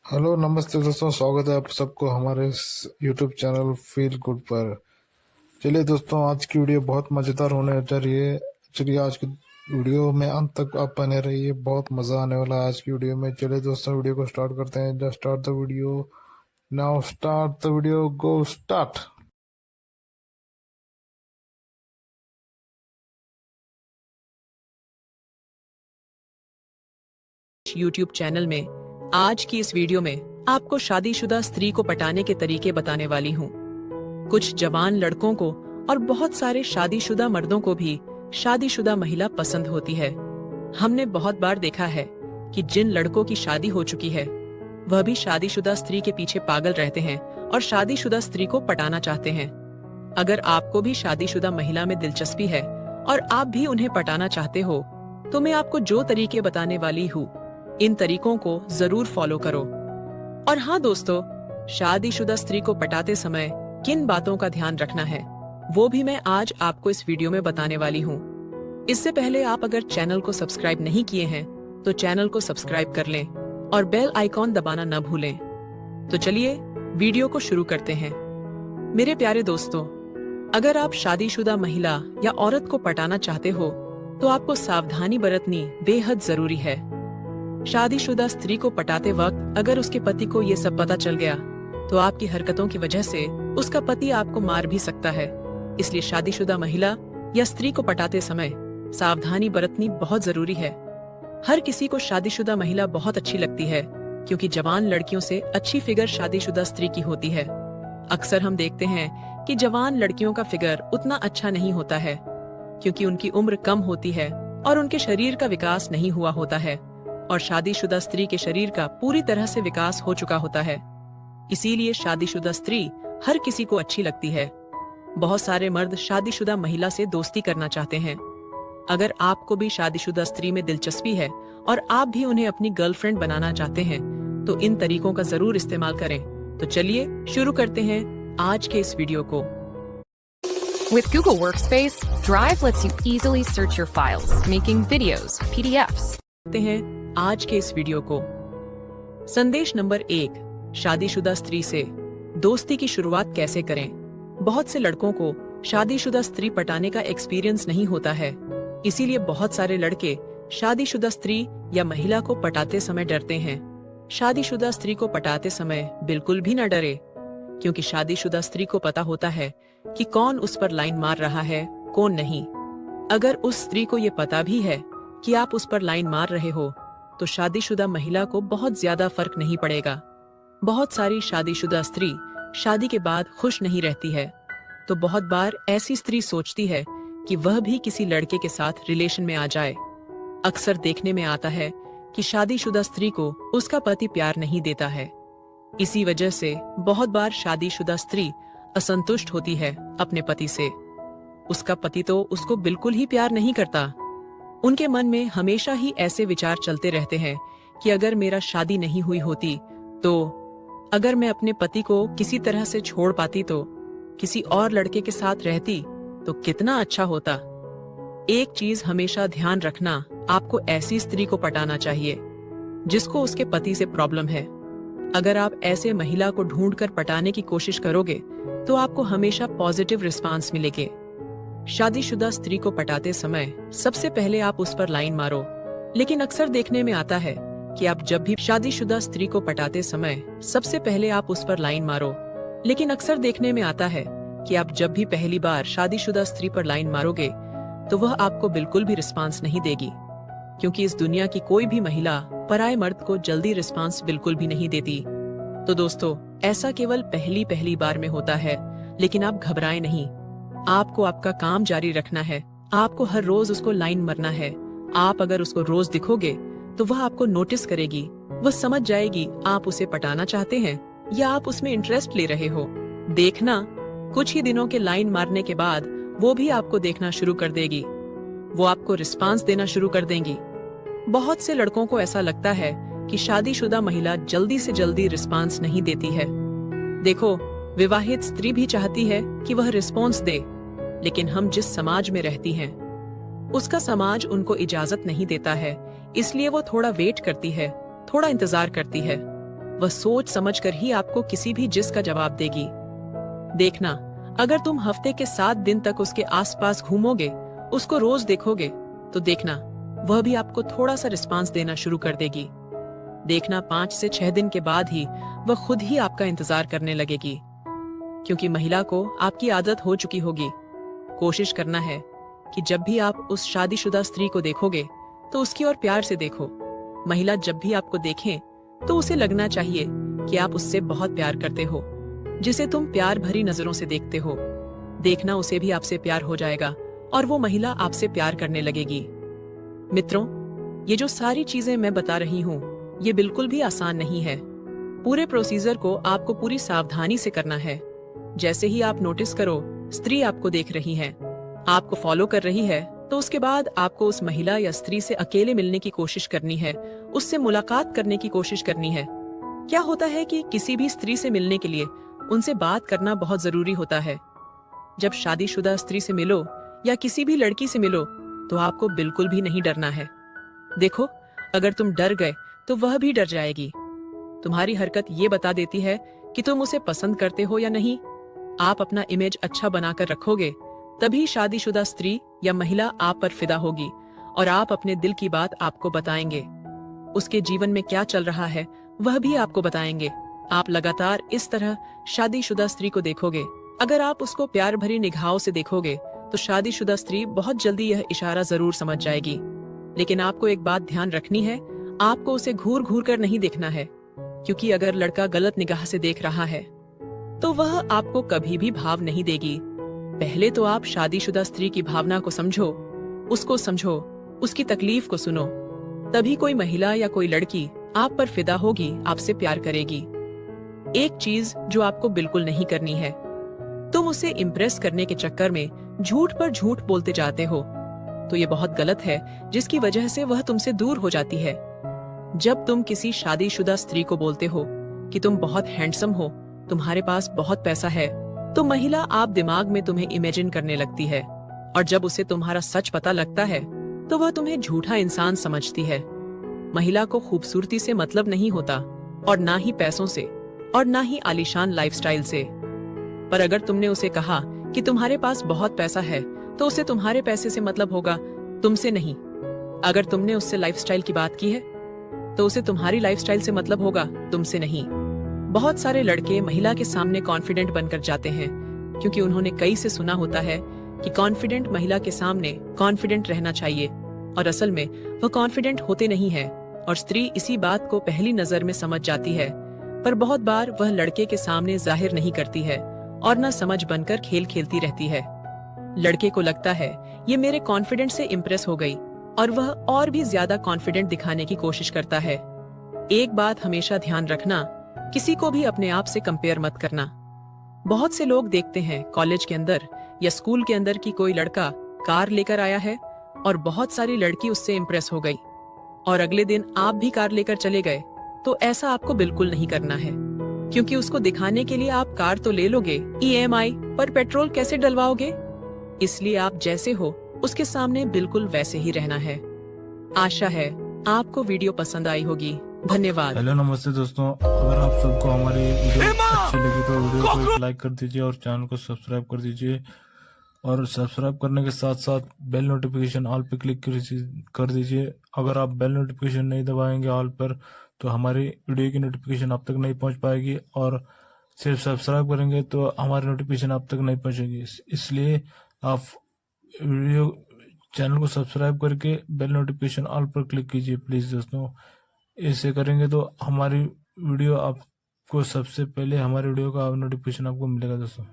Hello नमस्ते दोस्तों, स्वागत है आप सबको हमारे यूट्यूब चैनल फील गुड पर। चलिए दोस्तों, आज की वीडियो बहुत मज़ेदार होने जा रही है। चलिए आज की वीडियो में अंत तक आप बने रहिए, बहुत मज़ा आने वाला है आज की वीडियो में। चलिए दोस्तों, वीडियो को स्टार्ट करते हैं। Just start the video now, start the video, go start. YouTube channel में आज की इस वीडियो में आपको शादीशुदा स्त्री को पटाने के तरीके बताने वाली हूँ। कुछ जवान लड़कों को और बहुत सारे शादीशुदा मर्दों को भी शादीशुदा महिला पसंद होती है। हमने बहुत बार देखा है कि जिन लड़कों की शादी हो चुकी है वह भी शादीशुदा स्त्री के पीछे पागल रहते हैं और शादीशुदा स्त्री को पटाना चाहते हैं। अगर आपको भी शादीशुदा महिला में दिलचस्पी है और आप भी उन्हें पटाना चाहते हो तो मैं आपको जो तरीके बताने वाली हूँ, इन तरीकों को जरूर फॉलो करो। और हाँ दोस्तों, शादीशुदा स्त्री को पटाते समय किन बातों का ध्यान रखना है वो भी मैं आज आपको इस वीडियो में बताने वाली हूँ। इससे पहले आप अगर चैनल को सब्सक्राइब नहीं किए हैं तो चैनल को सब्सक्राइब कर लें और बेल आइकॉन दबाना न भूलें। तो चलिए वीडियो को शुरू करते हैं। मेरे प्यारे दोस्तों, अगर आप शादीशुदा महिला या औरत को पटाना चाहते हो तो आपको सावधानी बरतनी बेहद जरूरी है। शादीशुदा स्त्री को पटाते वक्त अगर उसके पति को ये सब पता चल गया तो आपकी हरकतों की वजह से उसका पति आपको मार भी सकता है। इसलिए शादीशुदा महिला या स्त्री को पटाते समय सावधानी बरतनी बहुत जरूरी है। हर किसी को शादीशुदा महिला बहुत अच्छी लगती है क्योंकि जवान लड़कियों से अच्छी फिगर शादीशुदा स्त्री की होती है। अक्सर हम देखते हैं कि जवान लड़कियों का फिगर उतना अच्छा नहीं होता है क्योंकि उनकी उम्र कम होती है और उनके शरीर का विकास नहीं हुआ होता है, और शादीशुदा स्त्री के शरीर का पूरी तरह से विकास हो चुका होता है। इसीलिए शादीशुदा स्त्री हर किसी को अच्छी लगती है। बहुत सारे मर्द शादीशुदा महिला से दोस्ती करना चाहते हैं। अगर आपको भी शादीशुदा स्त्री में दिलचस्पी है और आप भी उन्हें अपनी गर्लफ्रेंड बनाना चाहते हैं तो इन तरीकों का जरूर इस्तेमाल करें। तो चलिए शुरू करते हैं आज के इस वीडियो को। With Google Workspace, Drive lets you easily search your files, making videos, PDFs. देखते हैं आज के इस वीडियो को। संदेश नंबर 1, शादीशुदा स्त्री से दोस्ती की शुरुआत कैसे करें। बहुत से लड़कों को शादीशुदा स्त्री पटाने का एक्सपीरियंस नहीं होता है, इसीलिए बहुत सारे लड़के शादीशुदा स्त्री या महिला को पटाते समय डरते हैं। शादीशुदा स्त्री को पटाते समय बिल्कुल भी न डरे, क्योंकि शादीशुदा स्त्री को पता होता है कि कौन उस पर लाइन मार रहा है, कौन नहीं। अगर उस स्त्री को ये पता भी है कि आप उस पर लाइन मार रहे हो तो शादीशुदा महिला को बहुत ज्यादा फर्क नहीं पड़ेगा। बहुत सारी शादीशुदा स्त्री शादी के बाद खुश नहीं रहती है, तो बहुत बार ऐसी स्त्री सोचती है कि वह भी किसी लड़के के साथ रिलेशन में आ जाए। अक्सर देखने में आता है कि शादीशुदा स्त्री को उसका पति प्यार नहीं देता है। इसी वजह से बहुत बार शादीशुदा स्त्री असंतुष्ट होती है अपने पति से। उसका पति तो उसको बिल्कुल ही प्यार नहीं करता। उनके मन में हमेशा ही ऐसे विचार चलते रहते हैं कि अगर मेरा शादी नहीं हुई होती तो, अगर मैं अपने पति को किसी तरह से छोड़ पाती तो, किसी और लड़के के साथ रहती तो कितना अच्छा होता। एक चीज हमेशा ध्यान रखना, आपको ऐसी स्त्री को पटाना चाहिए जिसको उसके पति से प्रॉब्लम है। अगर आप ऐसे महिला को ढूंढकर पटाने की कोशिश करोगे तो आपको हमेशा पॉजिटिव रिस्पांस मिलेंगे। शादीशुदा स्त्री को पटाते समय सबसे पहले आप उस पर लाइन मारो, लेकिन अक्सर देखने में आता है कि आप जब भी शादीशुदा स्त्री को पटाते समय सबसे पहले आप उस पर लाइन मारो, लेकिन अक्सर देखने में आता है कि आप जब भी पहली बार शादीशुदा स्त्री पर लाइन मारोगे तो वह आपको बिल्कुल भी रिस्पांस नहीं देगी, क्योंकि इस दुनिया की कोई भी महिला पराये मर्द को जल्दी रिस्पांस बिल्कुल भी नहीं देती। तो दोस्तों, ऐसा केवल पहली बार में होता है, लेकिन आप घबराएं नहीं। आपको आपका काम जारी रखना है। आपको हर रोज उसको लाइन मारना है। आप अगर उसको रोज दिखोगे तो वह आपको नोटिस करेगी। वह समझ जाएगी आप उसे पटाना चाहते हैं या आप उसमें इंटरेस्ट ले रहे हो। देखना, कुछ ही दिनों के लाइन मारने के बाद वो भी आपको देखना शुरू कर देगी। वो आपको रिस्पांस देना शुरू कर देंगी। बहुत से लड़कों को ऐसा लगता है कि शादीशुदा महिला जल्दी से जल्दी रिस्पांस नहीं देती है। देखो, विवाहित स्त्री भी चाहती है कि वह रिस्पॉन्स दे, लेकिन हम जिस समाज में रहती हैं उसका समाज उनको इजाजत नहीं देता है, इसलिए वो थोड़ा वेट करती है, थोड़ा इंतजार करती है। वह सोच समझ कर ही आपको किसी भी जिस का जवाब देगी। देखना, अगर तुम हफ्ते के 7 दिन तक उसके आसपास घूमोगे, उसको रोज देखोगे, तो देखना वह भी आपको थोड़ा सा रिस्पांस देना शुरू कर देगी। देखना 5 से 6 दिन के बाद ही वह खुद ही आपका इंतजार करने लगेगी, क्योंकि महिला को आपकी आदत हो चुकी होगी। कोशिश करना है कि जब भी आप उस शादीशुदा स्त्री को देखोगे तो उसकी ओर प्यार से देखो। महिला जब भी आपको देखें तो उसे लगना चाहिए कि आप उससे बहुत प्यार करते हो, जिसे तुम प्यार भरी नजरों से देखते हो। देखना उसे भी आपसे प्यार हो जाएगा और वो महिला आपसे प्यार करने लगेगी। मित्रों, ये जो सारी चीजें मैं बता रही हूँ, ये बिल्कुल भी आसान नहीं है। पूरे प्रोसीजर को आपको पूरी सावधानी से करना है। जैसे ही आप नोटिस करो स्त्री आपको देख रही है, आपको फॉलो कर रही है, तो उसके बाद आपको उस महिला या स्त्री से अकेले मिलने की कोशिश करनी है, उससे मुलाकात करने की कोशिश करनी है। क्या होता है कि किसी भी स्त्री से मिलने के लिए उनसे बात करना बहुत जरूरी होता है। जब शादीशुदा स्त्री से मिलो या किसी भी लड़की से मिलो तो आपको बिल्कुल भी नहीं डरना है। देखो, अगर तुम डर गए तो वह भी डर जाएगी। तुम्हारी हरकत ये बता देती है कि तुम उसे पसंद करते हो या नहीं। आप अपना इमेज अच्छा बनाकर रखोगे, तभी शादीशुदा स्त्री या महिला आप पर फिदा होगी और आप अपने दिल की बात आपको बताएंगे। उसके जीवन में क्या चल रहा है वह भी आपको बताएंगे। आप लगातार इस तरह शादीशुदा स्त्री को देखोगे। अगर आप उसको प्यार भरी निगाहों से देखोगे तो शादीशुदा स्त्री बहुत जल्दी यह इशारा जरूर समझ जाएगी। लेकिन आपको एक बात ध्यान रखनी है, आपको उसे घूर घूर कर नहीं देखना है, क्योंकि अगर लड़का गलत निगाह से देख रहा है तो वह आपको कभी भी भाव नहीं देगी। पहले तो आप शादीशुदा स्त्री की भावना को समझो, उसकी तकलीफ को सुनो, तभी कोई महिला या कोई लड़की आप पर फिदा होगी, आपसे प्यार करेगी। एक चीज जो आपको बिल्कुल नहीं करनी है, तुम उसे इम्प्रेस करने के चक्कर में झूठ पर झूठ बोलते जाते हो, तो ये बहुत गलत है, जिसकी वजह से वह तुमसे दूर हो जाती है। जब तुम किसी शादीशुदा स्त्री को बोलते हो कि तुम बहुत हैंडसम हो, तुम्हारे पास बहुत पैसा है, तो महिला आप दिमाग में तुम्हें इमेजिन करने लगती है, और जब उसे तुम्हारा सच पता लगता है तो वह तुम्हें झूठा इंसान समझती है। महिला को खूबसूरती से मतलब नहीं होता, और ना ही पैसों से, और ना ही आलीशान लाइफस्टाइल से। पर अगर तुमने उसे कहा कि तुम्हारे पास बहुत पैसा है, तो उसे तुम्हारे पैसे से मतलब होगा, तुमसे नहीं। अगर तुमने उससे लाइफस्टाइल की बात की है तो उसे तुम्हारी लाइफस्टाइल से मतलब होगा, तुमसे नहीं। बहुत सारे लड़के महिला के सामने कॉन्फिडेंट बनकर जाते हैं, क्योंकि उन्होंने कई से सुना होता है कि कॉन्फिडेंट महिला के सामने कॉन्फिडेंट रहना चाहिए, और असल में वह कॉन्फिडेंट होते नहीं है, और स्त्री इसी बात को पहली नजर में समझ जाती है। पर बहुत बार वह लड़के के सामने जाहिर नहीं करती है और न समझ बनकर खेल खेलती रहती है। लड़के को लगता है ये मेरे कॉन्फिडेंट से इम्प्रेस हो गई, और वह और भी ज्यादा कॉन्फिडेंट दिखाने की कोशिश करता है। एक बात हमेशा ध्यान रखना, किसी को भी अपने आप से कंपेयर मत करना। बहुत से लोग देखते हैं कॉलेज के अंदर या स्कूल के अंदर कि कोई लड़का कार लेकर आया है और बहुत सारी लड़की उससे इम्प्रेस हो गई, और अगले दिन आप भी कार लेकर चले गए, तो ऐसा आपको बिल्कुल नहीं करना है, क्योंकि उसको दिखाने के लिए आप कार तो ले लोगे, EMI पर पेट्रोल कैसे डलवाओगे? इसलिए आप जैसे हो उसके सामने बिल्कुल वैसे ही रहना है। आशा है आपको वीडियो पसंद आई होगी। धन्यवाद। हेलो नमस्ते दोस्तों, अगर आप सबको हमारी वीडियो अच्छी लगी तो वीडियो को एक लाइक कर दीजिए और चैनल को सब्सक्राइब कर दीजिए, और सब्सक्राइब करने के साथ साथ बेल नोटिफिकेशन ऑल पे क्लिक कर दीजिए। अगर आप बेल नोटिफिकेशन नहीं दबाएंगे ऑल पर, तो हमारी वीडियो की नोटिफिकेशन आप तक नहीं पहुंच पाएगी, और सिर्फ सब्सक्राइब करेंगे तो हमारी नोटिफिकेशन आप तक नहीं पहुंचेगी। इसलिए आप वीडियो चैनल को सब्सक्राइब करके बेल नोटिफिकेशन ऑल पर क्लिक कीजिए प्लीज़ दोस्तों। ऐसे करेंगे तो हमारी वीडियो आपको सबसे पहले, हमारी वीडियो का नोटिफिकेशन आपको मिलेगा दोस्तों।